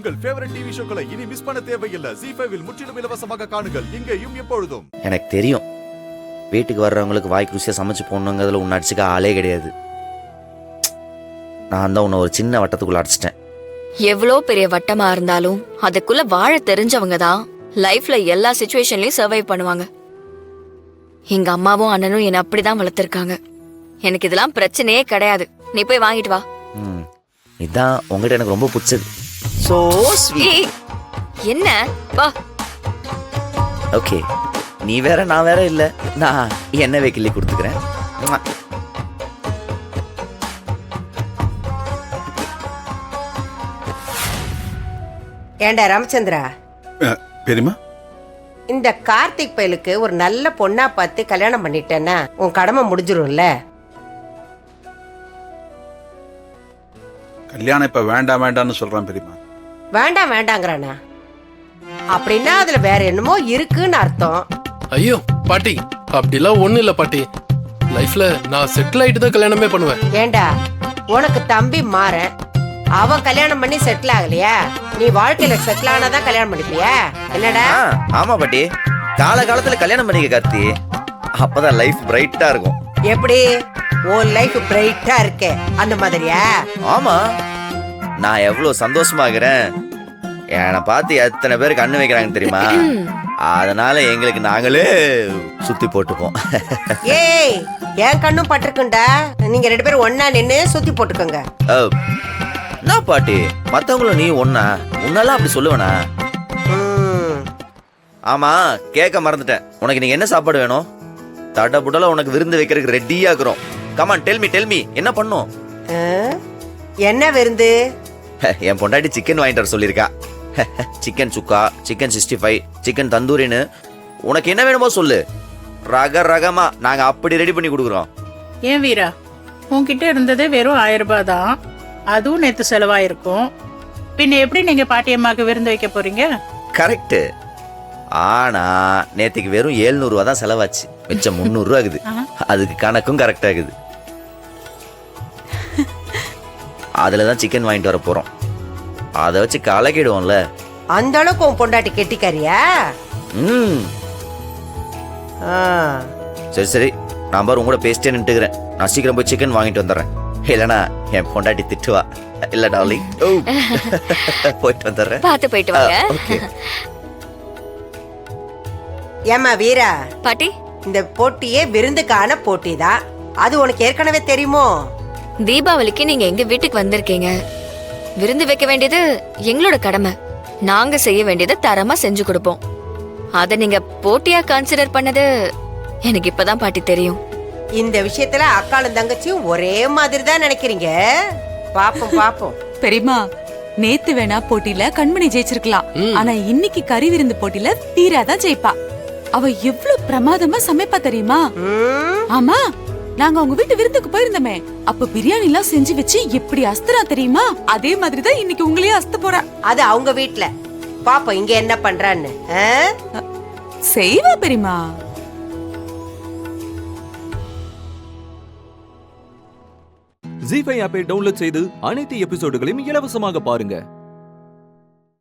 உங்கள் favourite TV ஷோக்களை இனி miss பண்ண தேவையில்லை. ZEE5 இல் முற்றிலும் இலவசமாக காணுங்கள். இங்கேயும் எப்பொழுதும். எனக்கு தெரியும், வீட்டுக்கு வர்றவங்களுக்கு வாய்க்கு ருசியாக சமைச்சு போடணுங்கிறதுல உன்னை அடிச்சுக்க ஆளே கிடையாது. நான் தான் உன்னை ஒரு சின்ன வட்டத்துக்குள்ள அடிச்சிட்டேன். எவ்வளோ பெரிய வட்டமா இருந்தாலும் அதுக்குள்ள வாழ தெரிஞ்சவங்க தான் லைஃப்ல எல்லா சிச்சுவேஷன்லயும் சர்வைவ் பண்ணுவாங்க. எங்க அம்மாவும் அண்ணனும் என்ன அப்படிதான் வளர்த்திருக்காங்க. எனக்கு இதெல்லாம் பிரச்சனையே கிடையாது. நீ போய் வாங்கிட்டு வா. இதான் உங்ககிட்ட எனக்கு ரொம்ப பிடிச்சது. So sweet. என்ன வா. ஓகே, நீ வேற நான் வேற இல்ல. நான் எண்ணெய் வைக்கலி கொடுத்துக்கிறேன். ஏண்டா ராமச்சந்திரா, பெரியமா, இந்த கார்த்திக் பயலுக்கு ஒரு நல்ல பொண்ணா பார்த்து கல்யாணம் பண்ணிட்டேன்னா உன் கடமை முடிஞ்சிரும்ல. கல்யாணம் இப்ப வேண்டாம் வேண்டாம்னு சொல்றான் பெரியமா. வேண்டாம் வேண்டாங்கிறானா? அப்படின்னா அதுல வேற என்னமோ இருக்குன்னு அர்த்தம். ஐயோ பாட்டி, அப்படிலாம் ஒண்ணு இல்ல பாட்டி. லைஃப்ல நான் செட்டில் ஆயிட்டு தான் கல்யாணமே பண்ணுவேன். ஏண்டா, உனக்கு தம்பி மாறன், அவன் கல்யாணம் பண்ணி செட்டில் ஆகலையா? நீ வாழ்க்கையில செட்டில் ஆனாதான் கல்யாணம் பண்ணிப்பியா? என்னடா? ஆமா பாட்டி, காலகாலத்துல கல்யாணம் பண்ணிக்க கார்த்தி, அப்பதான் லைஃப் பிரைட்டா இருக்கும். எப்படி உன் லைஃப் பிரைட்டா இருக்கே அந்த மாதிரியா? ஆமா, நான் எவ்வளவு சந்தோஷமா இருக்கிறேன். என்னை பார்த்து எத்தனை பேர் கண்ணு வைக்கிறாங்க தெரியுமா? அதனால எங்களுக்கு நாங்களே சுத்தி போட்டுப்போம். ஏய், என் கண்ணும் பட்டிருக்குண்டா. நீங்க 2 பேரும் ஒன்னா நின்னு சுத்தி போட்டுக்கோங்க. என்ன பாட்டி, மத்தவங்களும் நீ ஒன்னா? உன்னாலாம் அப்படி சொல்லுவேனா? ஆமா, கேட்க மறந்துட்டேன். உனக்கு நீங்க என்ன சாப்பாடு வேணும்? தடபுடல உனக்கு விருந்து வைக்கிறதுக்கு ரெடியா இருக்கிறோம். கமான், டெல் மீ என்ன பண்ணும்? என்ன விருந்து? என் பொண்டாட்டி சிக்கன் வாங்கிட்டு வர சொல்லியிருக்கா. சிக்கன் சுக்கா, சிக்கன் 65, சிக்கன் தந்தூரின்னு உனக்கு என்ன வேணுமோ சொல்லு. ரகமா நாங்க அப்படி ரெடி பண்ணி கொடுக்குறோம். ஏன் வீரா, உன்கிட்ட இருந்ததே வெறும் 1000 ரூபாய் தான். அதுவும் நேத்து செலவாயிருக்கும். பின்ன எப்படி நீங்க பாட்டியம்மாக்கு விருந்து வைக்க போறீங்க? கரெக்ட். ஆனா நேத்துக்கு வெறும் 700 ரூபா தான் செலவாச்சு. மிச்சம் 300 ரூபா ஆகுது. அதுக்கு கணக்கும் கரெக்டா ஆகுது. அதுலதான் சிக்கன் வாங்கிட்டு வர போறோம். அதை வச்சு கலக்கிடுவோம்ல. அந்த அளவுக்கு உன் பொண்டாட்டி கெட்டிக்காரியா? சரி, நான் பாரு உங்களோட பேசிட்டே நின்றுக்கிறேன். நான் சீக்கிரம் போய் சிக்கன் வாங்கிட்டு வந்துடுறேன். இல்லனா என் பொண்டாட்டி திட்டுவா. இல்ல டார்லிங், போயிட்டு வந்துடுறேன். பார்த்து போயிட்டு வாங்க. ஏமா வீரா பாட்டி, இந்த போட்டியே விருந்துக்கான போட்டி தான். அது உனக்கு ஏற்கனவே தெரியுமோ? தீபாவளிக்கு நீங்க எங்க வீட்டுக்கு வந்திருக்கீங்க. விருந்து வைக்க வேண்டியது எங்களோட கடமை. நாங்க செய்ய வேண்டியதை தரமா செஞ்சு கொடுப்போம். அத நீங்க போட்டியா கன்சிடர் பண்ணது எனக்கு இப்பதான் பாட்டி தெரியும். இந்த விஷயத்துல அக்காளும் தங்கச்சியும் ஒரே மாதிரி தான் நினைக்கிறீங்க. பாப்போம். பெரியமா, நேத்து வேணா போட்டியில கண்மணி ஜெயிச்சிருக்கலாம். ஆனா இன்னைக்கு கறி விருந்து போட்டியில தீராதான் ஜெயிப்பா. அவ எவ்வளவு பிரமாதமா சமைப்பா தெரியுமா? ஆமா, நாங்க அவங்க வீட்டு விருந்துக்கு போயிருந்தோமே, அப்ப பிரியாணி எல்லாம் செஞ்சு வச்சு எப்படி அஸ்தரா தெரியுமா? அதே மாதிரிதான் இன்னைக்கு உங்களையே அஸ்த போறா. அது அவங்க வீட்டுல. பாப்போம் இங்க என்ன பண்றான்னு. செய்வா பெரியமா. ZEE5 ஆப்பை டவுன்லோட் செய்து அனைத்து எபிசோடுகளையும் இலவசமாக பாருங்க.